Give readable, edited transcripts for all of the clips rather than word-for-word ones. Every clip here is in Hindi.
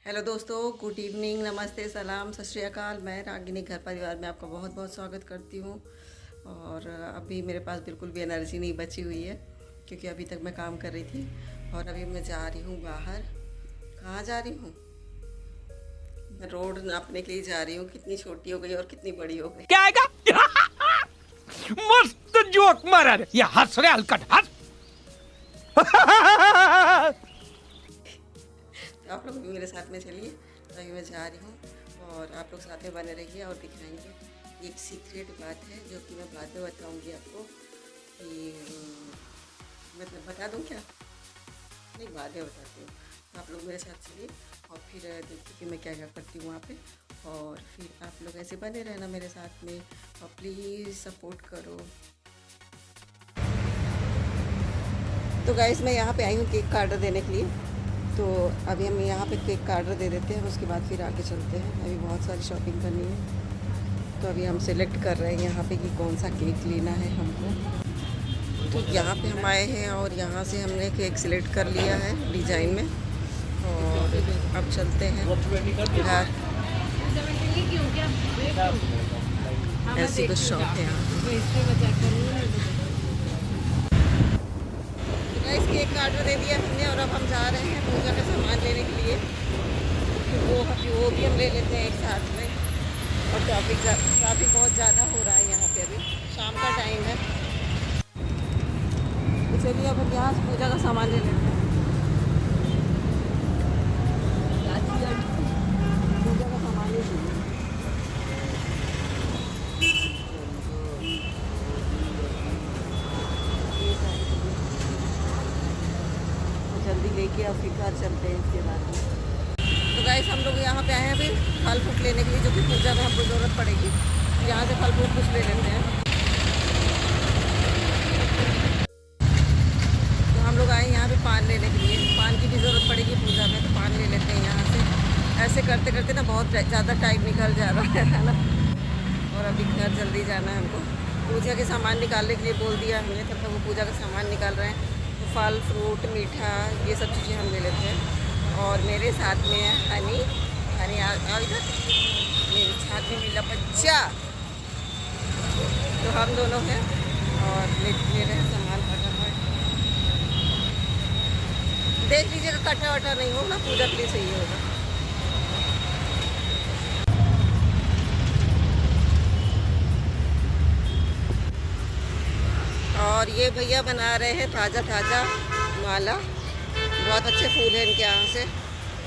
हेलो दोस्तों, गुड इवनिंग, नमस्ते, सलाम, सत श्री अकाल। मैं रागिनी घर परिवार में आपका बहुत बहुत स्वागत करती हूँ। और अभी मेरे पास बिल्कुल भी एनर्जी नहीं बची हुई है क्योंकि अभी तक मैं काम कर रही थी और अभी मैं जा रही हूँ बाहर। कहाँ जा रही हूँ? मैं रोड नापने के लिए जा रही हूँ, कितनी छोटी हो गई और कितनी बड़ी हो गई। क्या आएगा? मस्त जोक मारा रे। ये हंस रहे हलकट हंस। तो आप लोग भी मेरे साथ में चलिए। तो अभी मैं जा रही हूँ और आप लोग साथ में बने रहिए और दिखाएंगे। एक सीक्रेट बात है जो कि मैं बाद में बताऊँगी आपको कि मतलब बता दूँ क्या? नहीं, बाद में बताती हूँ। तो आप लोग मेरे साथ चलिए और फिर देखिए कि मैं क्या क्या करती हूँ वहाँ पे। और फिर आप लोग ऐसे बने रहना मेरे साथ में और प्लीज़ सपोर्ट करो। तो गाइस, मैं यहाँ पे आई हूँ केक का ऑर्डर देने के लिए। तो अभी हम यहाँ पे केक का ऑर्डर दे देते हैं, उसके बाद फिर आगे चलते हैं। अभी बहुत सारी शॉपिंग करनी है तो अभी हम सेलेक्ट कर रहे हैं यहाँ पे कि कौन सा केक लेना है हमको। तो यहाँ पे हम आए हैं और यहाँ से हमने केक सिलेक्ट कर लिया है डिज़ाइन में। और अब चलते हैं घर। ऐसी कुछ शॉप है यहाँ पे। गाइस, केक का ऑर्डर दे दिया हमने और अब हम जा रहे हैं पूजा का सामान लेने के लिए। वो भी हम ले लेते हैं एक साथ में। और ट्रैफिक बहुत ज़्यादा हो रहा है यहाँ पे, अभी शाम का टाइम है। तो चलिए अब हम यहाँ से पूजा का सामान ले लेते हैं। पूजा का सामान ले लीजिए। तो जल्दी लेके अब फिर घर चलते हैं इसके बाद में। तो गाइस, हम लोग यहाँ पे आए हैं अभी फल फ्रूट लेने के लिए, जो कि पूजा में हमको ज़रूरत पड़ेगी। यहाँ से फल फ्रूट कुछ ले लेते हैं। तो हम लोग आए यहाँ पे पान लेने के लिए। पान की भी ज़रूरत पड़ेगी पूजा में, तो पान ले लेते हैं यहाँ से। ऐसे करते करते ना बहुत ज़्यादा टाइम निकल जा रहा है ना। और अभी घर जल्दी जाना है हमको। पूजा के सामान निकालने के लिए बोल दिया हमने, तब तक वो पूजा का सामान निकाल रहे हैं। तो फल फ्रूट मीठा ये सब चीज़ें हम ले लेते हैं। और मेरे साथ में है हनी। हनी आ इधर। मेरे साथ में मिला बच्चा। तो हम दोनों हैं और ले रहे हैं सामान फटाफट। देख लीजिएगा कटा वटा नहीं हो ना, पूजा के लिए सही होगा। और ये भैया बना रहे हैं ताज़ा ताज़ा माला। बहुत अच्छे फूल हैं इनके यहाँ से।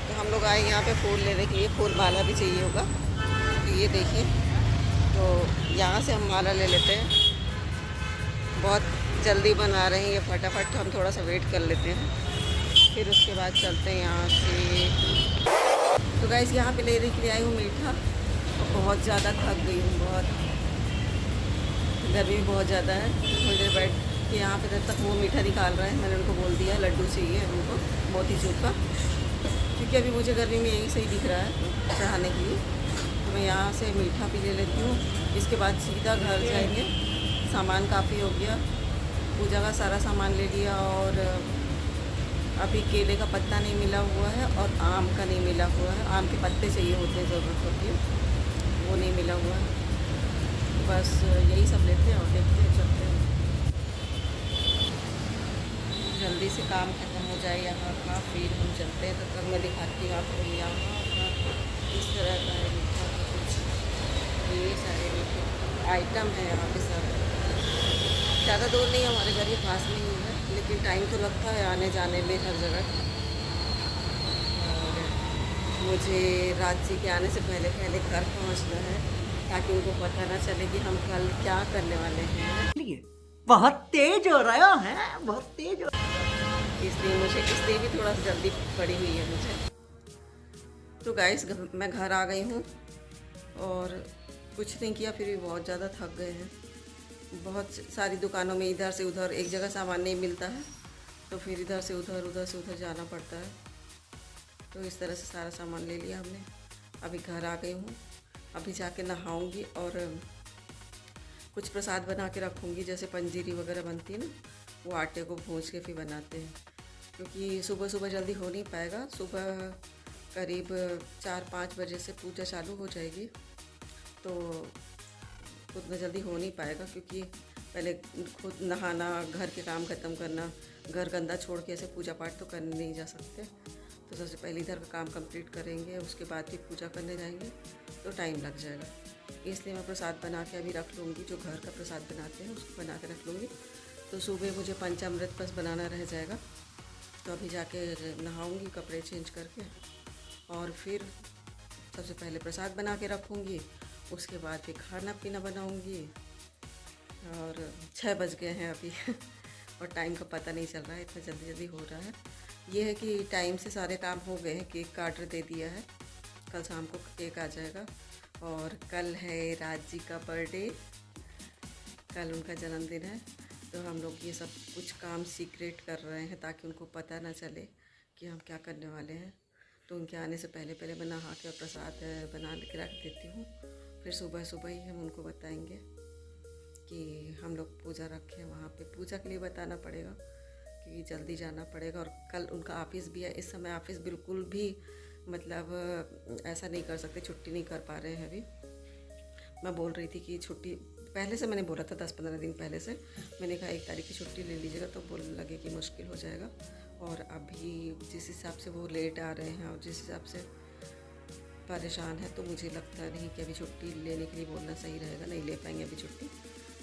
तो हम लोग आए यहाँ पे फूल लेने के लिए। फूल माला भी चाहिए होगा। तो ये देखिए, तो यहाँ से हम माला ले लेते हैं। बहुत जल्दी बना रहे हैं ये फटाफट, तो हम थोड़ा सा वेट कर लेते हैं, फिर उसके बाद चलते हैं यहाँ से। तो गाइस, यहाँ पे लेने के लिए आई हूँ मीठा। और बहुत ज़्यादा थक गई हूँ, बहुत गर्मी बहुत ज़्यादा है। थोड़ी देर बैठ के यहाँ पे जब तक वो मीठा निकाल रहे हैं, मैंने उनको बोल दिया लड्डू चाहिए उनको मोतीचूर का, क्योंकि अभी मुझे गर्मी में यही सही दिख रहा है चढ़ाने के लिए। तो मैं यहाँ से मीठा भी ले लेती हूँ। इसके बाद सीधा घर जाएंगे। सामान काफ़ी हो गया, पूजा का सारा सामान ले लिया। और अभी केले का पत्ता नहीं मिला हुआ है और आम का नहीं मिला हुआ है। आम के पत्ते चाहिए होते हैं, ज़रूरत होती है, वो नहीं मिला हुआ है। बस यही सब लेते हैं और देखते हैं, चलते हैं। जल्दी से काम खत्म हो जाए यहाँ का, फिर हम चलते हैं। तब तक मैं दिखाती हूँ आपको यहाँ का इस तरह का है मीठा का कुछ। ये सारे मीठे आइटम है यहाँ पे सब। ज़्यादा दूर नहीं, हमारे घर के पास में ही है, लेकिन टाइम तो लगता है आने जाने में हर जगह। और मुझे रांची के आने से पहले पहले घर पहुँचना है, ताकि उनको पता ना चले कि हम कल क्या करने वाले हैं। बहुत तेज हो रहा है, बहुत तेज हो। इसलिए भी थोड़ा सा जल्दी पड़ी हुई है मुझे। तो गाइस, मैं घर आ गई हूँ और कुछ नहीं किया, फिर भी बहुत ज़्यादा थक गए हैं। बहुत सारी दुकानों में इधर से उधर, एक जगह सामान नहीं मिलता है तो फिर इधर से उधर जाना पड़ता है। तो इस तरह से सारा सामान ले लिया हमने। अभी घर आ गई हूँ। अभी जाके नहाऊंगी और कुछ प्रसाद बना के रखूँगी, जैसे पंजीरी वगैरह बनती है ना, वो आटे को भूंज के फिर बनाते हैं। क्योंकि सुबह सुबह जल्दी हो नहीं पाएगा। सुबह करीब 4-5 बजे से पूजा चालू हो जाएगी, तो उतना जल्दी हो नहीं पाएगा, क्योंकि पहले खुद नहाना, घर के काम ख़त्म करना, घर गंदा छोड़ के ऐसे पूजा पाठ तो करने नहीं जा सकते। तो सबसे पहले इधर का काम कंप्लीट करेंगे, उसके बाद फिर पूजा करने जाएंगे, तो टाइम लग जाएगा। इसलिए मैं प्रसाद बना के अभी रख लूँगी, जो घर का प्रसाद बनाते हैं उसको बना के रख लूँगी। तो सुबह मुझे पंचामृत बस बनाना रह जाएगा। तो अभी जाके नहाऊँगी कपड़े चेंज करके, और फिर सबसे पहले प्रसाद बना के रखूँगी, उसके बाद फिर खाना पीना बनाऊँगी। और 6 बज गए हैं अभी और टाइम का पता नहीं चल रहा है, इतना जल्दी जल्दी हो रहा है। ये है कि टाइम से सारे काम हो गए हैं। केक का ऑर्डर दे दिया है, कल शाम को केक आ जाएगा। और कल है राज जी का बर्थडे, कल उनका जन्मदिन है। तो हम लोग ये सब कुछ काम सीक्रेट कर रहे हैं, ताकि उनको पता ना चले कि हम क्या करने वाले हैं। तो उनके आने से पहले पहले मैं नहा के और प्रसाद बना के रख देती हूँ। फिर सुबह सुबह ही हम उनको बताएंगे कि हम लोग पूजा रखे हैं। वहाँ पे पूजा के लिए बताना पड़ेगा, क्योंकि जल्दी जाना पड़ेगा। और कल उनका ऑफिस भी है। इस समय ऑफिस बिल्कुल भी मतलब ऐसा नहीं कर सकते, छुट्टी नहीं कर पा रहे हैं अभी। मैं बोल रही थी कि छुट्टी पहले से मैंने बोला था, 10-15 दिन पहले से मैंने कहा 1 तारीख की छुट्टी ले लीजिएगा, तो बोलने लगे कि मुश्किल हो जाएगा। और अभी जिस हिसाब से वो लेट आ रहे हैं और जिस हिसाब से परेशान है, तो मुझे लगता नहीं कि अभी छुट्टी लेने के लिए बोलना सही रहेगा। नहीं ले पाएंगे अभी छुट्टी।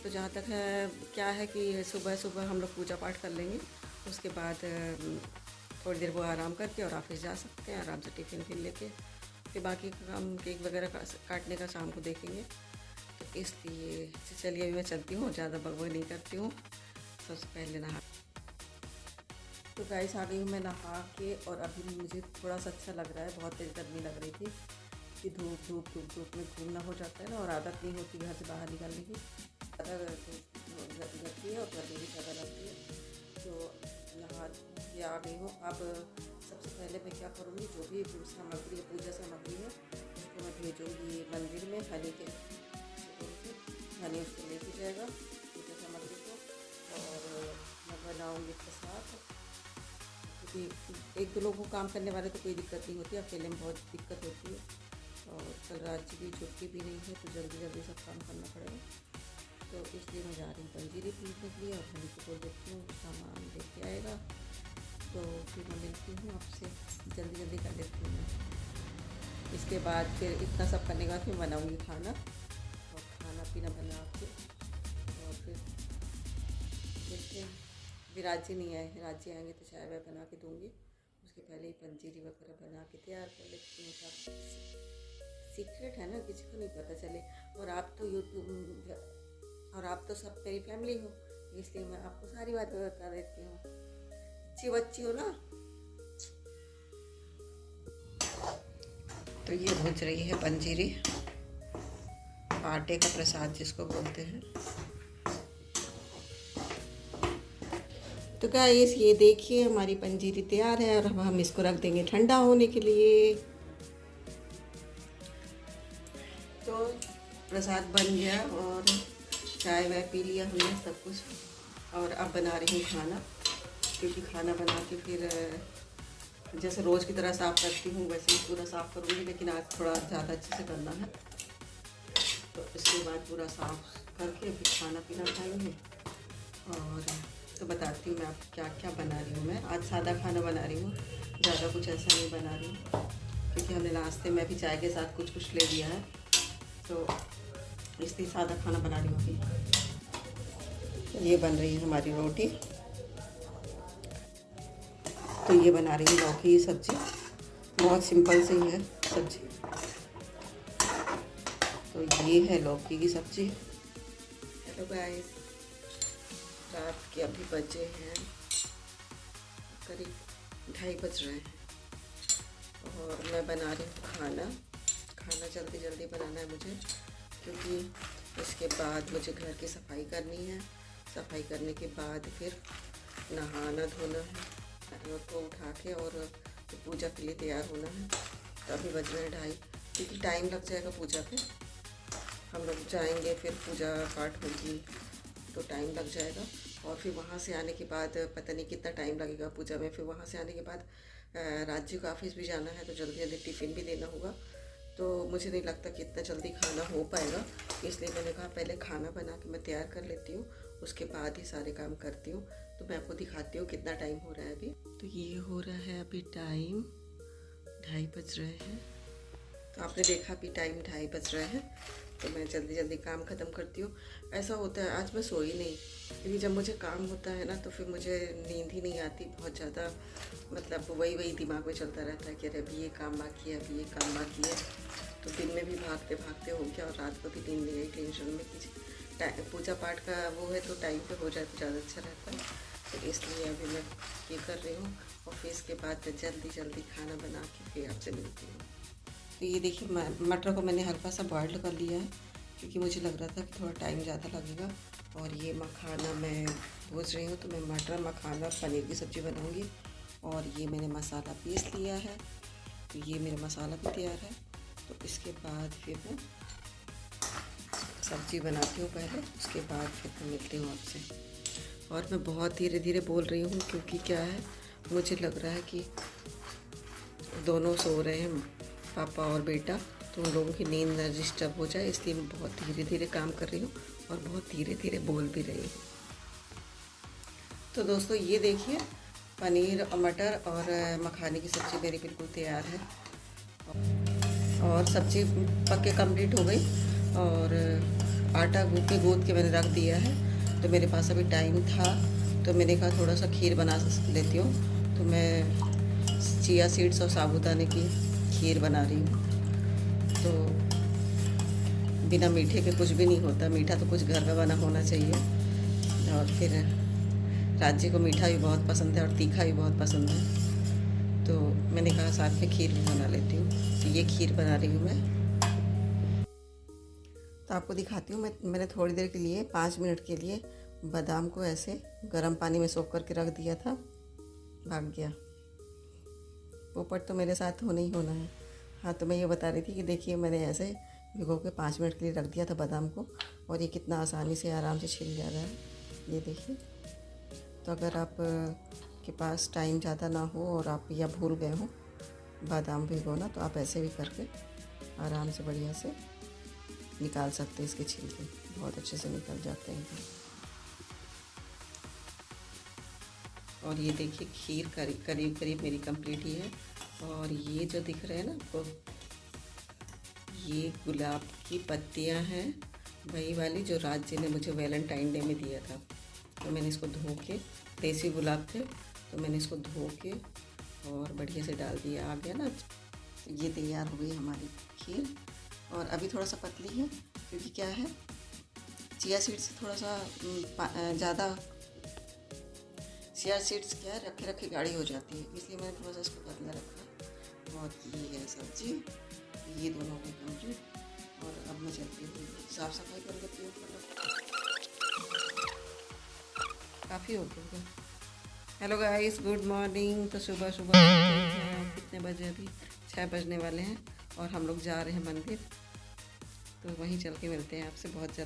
तो जहाँ तक है क्या है कि सुबह सुबह हम लोग पूजा पाठ कर लेंगे, उसके बाद थोड़ी देर वो आराम करके और ऑफिस जा सकते हैं आराम से, टिफ़िन फिर लेके। फिर बाकी का काम केक वगैरह काटने का शाम को देखेंगे। तो इसलिए चलिए अभी मैं चलती हूँ, ज़्यादा बकबक नहीं करती हूँ। सबसे पहले नहा, तो गाइस आ गई हूँ मैं नहा के। और अभी मुझे थोड़ा सा अच्छा लग रहा है। बहुत तेज़ गर्मी लग रही थी कि धूप में घूमना हो जाता है ना, और आदत नहीं होती घर से बाहर निकलने की। ज़्यादा लगती है और गर्मी भी ज़्यादा लगती है। तो नहा के आ गई हूँ। अब सबसे पहले मैं क्या करूँगी, जो भी सामग्री है, पूजा सामग्री है, उसको मैं भेजूँगी मंदिर में। हनी उसको लेके जाएगा पूजा सामग्री को, और मैं बनाऊँगी प्रसाद। क्योंकि 1-2 लोगों को काम करने वाले तो कोई दिक्कत नहीं होती, अकेले में बहुत दिक्कत होती है। और कल रात की छुट्टी भी नहीं है, तो जल्दी जल्दी सब काम करना पड़ेगा। तो इसलिए मैं जा रही हूँ पंजीरी खरीदने के लिए, और हनी को बोल देती हूँ सामान लेके आएगा। तो फिर मैं मिलती हूँ आपसे, जल्दी जल्दी कर लेती हूँ मैं। इसके बाद फिर इतना सब करने के बाद फिर बनाऊँगी खाना, और खाना पीना बना के, और फिर देखते हैं। विराज जी नहीं आए हैं, राज जी आएंगे तो चाय वाय बना के दूँगी। उसके पहले ही पंजीरी वगैरह बना के तैयार कर लेती हूँ। सीक्रेट है ना, किसी को नहीं पता चले। और आप तो यूट्यूब, और आप तो सब मेरी फैमिली हो, इसलिए मैं आपको सारी बात बता देती हूँ। अच्छी बच्ची हो ना। तो ये भूज रही है पंजीरी, आटे का प्रसाद जिसको बोलते हैं। तो गाइस ये देखिए हमारी पंजीरी तैयार है, और अब हम इसको रख देंगे ठंडा होने के लिए। तो प्रसाद बन गया, और चाय वाय पी लिया हमने सब कुछ। और अब बना रही हूँ खाना, क्योंकि खाना बना के फिर जैसे रोज़ की तरह साफ़ करती हूँ वैसे ही पूरा साफ़ करूँगी, लेकिन आज थोड़ा ज़्यादा अच्छे से करना है। तो इसके बाद पूरा साफ़ करके फिर खाना पीना खाएंगे। और तो बताती हूँ मैं आप क्या क्या बना रही हूँ। मैं आज सादा खाना बना रही हूँ, ज़्यादा कुछ ऐसा नहीं बना रही हूँ, क्योंकि हमने नाश्ते में भी चाय के साथ कुछ कुछ ले लिया है। तो इसलिए सादा खाना बना रही हूँ। ये बन रही है हमारी रोटी। तो ये बना रही हूँ लौकी की सब्ज़ी, बहुत सिंपल सी है सब्ज़ी। तो ये है लौकी की सब्ज़ी। हेलो गाइस, रात के अभी बजे हैं करीब 2:30 बज रहे हैं, और मैं बना रही हूँ खाना। खाना जल्दी जल्दी बनाना है मुझे, क्योंकि इसके बाद मुझे घर की सफाई करनी है। सफाई करने के बाद फिर नहाना धोना है, को उठा के, और पूजा के लिए तैयार होना है। तो अभी बज रहे हैं 2:30, क्योंकि टाइम लग जाएगा पूजा पे। हम लोग जाएंगे, फिर पूजा पाठ होगी, तो टाइम लग जाएगा। और फिर वहाँ से आने के बाद पता नहीं कितना टाइम लगेगा पूजा में। फिर वहाँ से आने के बाद राज्य को ऑफिस भी जाना है तो जल्दी जल्दी टिफ़िन भी देना होगा, तो मुझे नहीं लगता कि इतना जल्दी खाना हो पाएगा। इसलिए मैंने कहा पहले खाना बना के मैं तैयार कर लेती हूँ, उसके बाद ही सारे काम करती हूँ। तो मैं आपको दिखाती हूँ कितना टाइम हो रहा है अभी। तो ये हो रहा है अभी टाइम 2:30 बज रहे हैं। तो आपने देखा अभी टाइम 2:30 बज रहे हैं, तो मैं जल्दी जल्दी काम ख़त्म करती हूँ। ऐसा होता है आज मैं सोई नहीं, क्योंकि जब मुझे काम होता है ना तो फिर मुझे नींद ही नहीं आती बहुत ज़्यादा। मतलब वही दिमाग में चलता रहता है कि अरे अभी ये काम बाकी है, अभी ये काम बाकी है। तो दिन में भी भागते भागते हो गया और रात को भी नींद नहीं आई टेंशन में कि पूजा पाठ का वो है तो टाइम पे हो जाए तो ज़्यादा अच्छा रहता है। तो इसलिए अभी मैं ये कर रही हूँ और फिर इसके बाद जल्दी जल्दी खाना बना के फिर आपसे मिलती हूँ। तो ये देखिए मटर को मैंने हल्का सा बॉइल्ड कर लिया है, क्योंकि मुझे लग रहा था कि थोड़ा टाइम ज़्यादा लगेगा। और ये मखाना मैं भूज रही हूँ, तो मैं मटर मखाना और पनीर की सब्ज़ी बनाऊँगी। और ये मैंने मसाला पीस लिया है, तो ये मेरा मसाला भी तैयार है। तो इसके बाद फिर मैं सब्ज़ी बनाती हूँ पहले, उसके बाद फिर मैं मिलती हूँ आपसे। और मैं बहुत धीरे धीरे बोल रही हूँ, क्योंकि क्या है मुझे लग रहा है कि दोनों सो रहे हैं, पापा और बेटा, तो उन लोगों की नींद न डिस्टर्ब हो जाए, इसलिए मैं बहुत धीरे धीरे काम कर रही हूँ और बहुत धीरे धीरे बोल भी रही हूँ। तो दोस्तों ये देखिए पनीर और मटर और मखाने की सब्ज़ी मेरी बिल्कुल तैयार है और सब्ज़ी पक के कम्प्लीट हो गई। और आटा गूँथ के मैंने रख दिया है। तो मेरे पास अभी टाइम था तो मैंने कहा थोड़ा सा खीर बना लेती हूँ। तो मैं चिया सीड्स और साबूदाने की खीर बना रही हूँ। तो बिना मीठे के कुछ भी नहीं होता, मीठा तो कुछ घर का बना होना चाहिए। और फिर राज्य को मीठा भी बहुत पसंद है और तीखा भी बहुत पसंद है, तो मैंने कहा साथ में खीर भी बना लेती हूँ। तो ये खीर बना रही हूँ मैं। तो आपको दिखाती हूँ। मैंने थोड़ी देर के लिए 5 मिनट के लिए बादाम को ऐसे गर्म पानी में सोख करके रख दिया था, भाग गया पोपट, तो मेरे साथ होना ही होना है। हाँ, तो मैं ये बता रही थी कि देखिए मैंने ऐसे भिगो के 5 मिनट के लिए रख दिया था बादाम को, और ये कितना आसानी से आराम से छिल जा रहा है, ये देखिए। तो अगर आप के पास टाइम ज़्यादा ना हो और आप या भूल गए हो बादाम भिगोना, तो आप ऐसे भी करके आराम से बढ़िया से निकाल सकते हैं इसके छिलके, बहुत अच्छे से निकल जाते हैं। और ये देखिए खीर करीब करीब मेरी कंप्लीट ही है। और ये जो दिख रहे हैं ना आपको, ये गुलाब की पत्तियां हैं, वही वाली जो राज्य ने मुझे वैलेंटाइन डे में दिया था। तो मैंने इसको धो के, देसी गुलाब थे तो मैंने इसको धो के और बढ़िया से डाल दिया, आ गया ना। तो ये तैयार हो गई हमारी खीर। और अभी थोड़ा सा पतली है, क्योंकि क्या है चिया सीड्स से थोड़ा सा ज़्यादा, चिया सीड्स क्या है रखे रखे गाढ़ी हो जाती है, इसलिए मैंने थोड़ा सा इसको पतला रखा। और ये है सब्जी, ये दोनों हो गए कम्प्लीट। और अब मैं चलती हूँ साफ़ सफाई कर देती हूँ, काफ़ी हो गया। Hello guys, good morning. तो सुबह कितने बजे, अभी 6 बजने वाले हैं और हम लोग जा रहे हैं मंदिर। तो वहीं चल के मिलते हैं आपसे बहुत जल्द।